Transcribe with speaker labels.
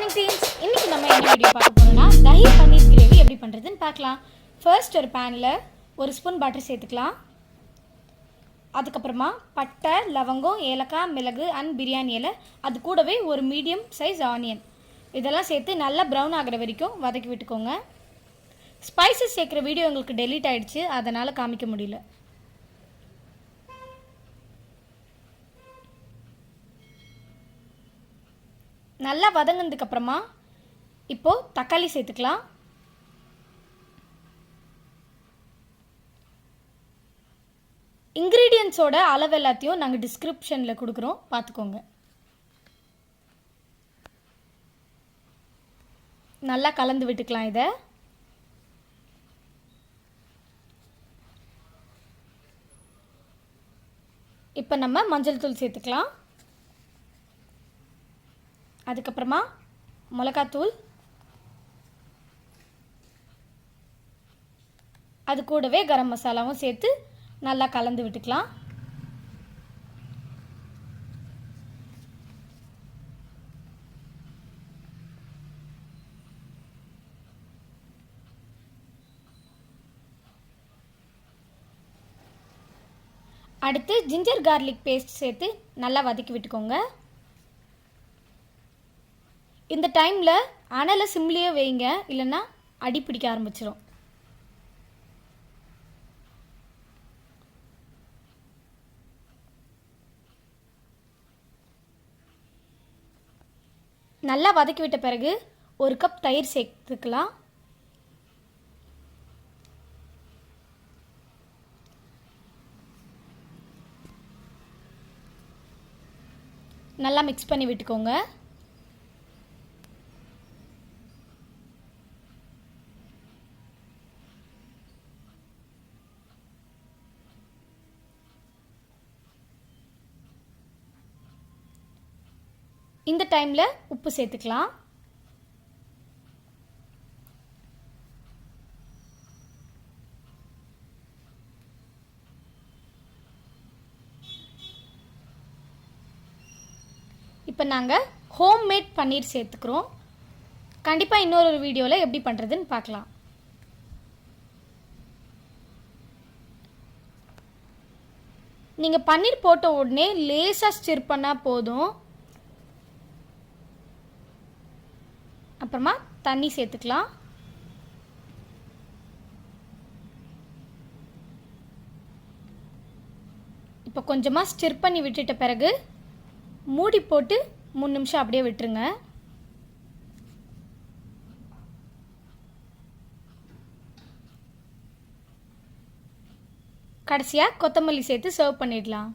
Speaker 1: Morning teams. இன்னைக்கு நம்ம என்ன வீடியோ பார்க்க போறோம்னா தஹி பன்னீர் கிரேவி எப்படி பண்ணுறதுன்னு பார்க்கலாம். ஃபர்ஸ்ட் ஒரு பேனில் ஒரு ஸ்பூன் பட்டர் சேர்த்துக்கலாம். அதுக்கப்புறமா பட்டை, லவங்கம், ஏலக்காய், மிளகு அண்ட் பிரியாணி இலை, அது கூடவே ஒரு மீடியம் சைஸ் ஆனியன் இதெல்லாம் சேர்த்து நல்லா ப்ரௌன் ஆகிற வரைக்கும் வதக்கி விட்டுக்கோங்க. ஸ்பைசஸ் சேர்க்குற வீடியோ உங்களுக்கு டெலீட் ஆகிடுச்சு, அதனால் காமிக்க முடியல. நல்லா வதங்கினதுக்கப்புறமா இப்போது தக்காளி சேர்த்துக்கலாம். இன்க்ரீடியன்ஸோட அளவு எல்லாத்தையும் நாங்கள் டிஸ்கிரிப்ஷனில் கொடுக்குறோம், பார்த்துக்கோங்க. நல்லா கலந்து விட்டுக்கலாம். இதை இப்போ நம்ம மஞ்சள் தூள் சேர்த்துக்கலாம். அதுக்கப்புறமா மிளகாத்தூள், அது கூடவே கரம் மசாலாவும் சேர்த்து நல்லா கலந்து விட்டுக்கலாம். அடுத்து ஜிஞ்சர் கார்லிக் பேஸ்ட் சேர்த்து நல்லா வதக்கி விட்டுக்கோங்க. இந்த டைமில் அனலை சிம்லேயே வைங்க, இல்லைன்னா அடி பிடிக்க ஆரம்பிச்சிடும். நல்லா வதக்கி விட்ட பிறகு ஒரு கப் தயிர் சேர்த்துக்கலாம். நல்லா மிக்ஸ் பண்ணி விட்டுக்கோங்க. இந்த டைமில் உப்பு சேர்த்துக்கலாம். இப்போ நாங்கள் ஹோம்மேட் பன்னீர் சேர்த்துக்கிறோம். கண்டிப்பாக இன்னொரு வீடியோவில் எப்படி பண்ணுறதுன்னு பார்க்கலாம். நீங்கள் பன்னீர் போட்ட உடனே லேசாக ஸ்டிர் பண்ணால் போதும். அப்புறமா தண்ணி சேர்த்துக்கலாம். இப்போ கொஞ்சமாக ஸ்டிர் பண்ணி விட்டுட்ட பிறகு மூடி போட்டு 3 நிமிஷம் அப்படியே விட்டுருங்க. கடைசியாக கொத்தமல்லி சேர்த்து சர்வ் பண்ணிடலாம்.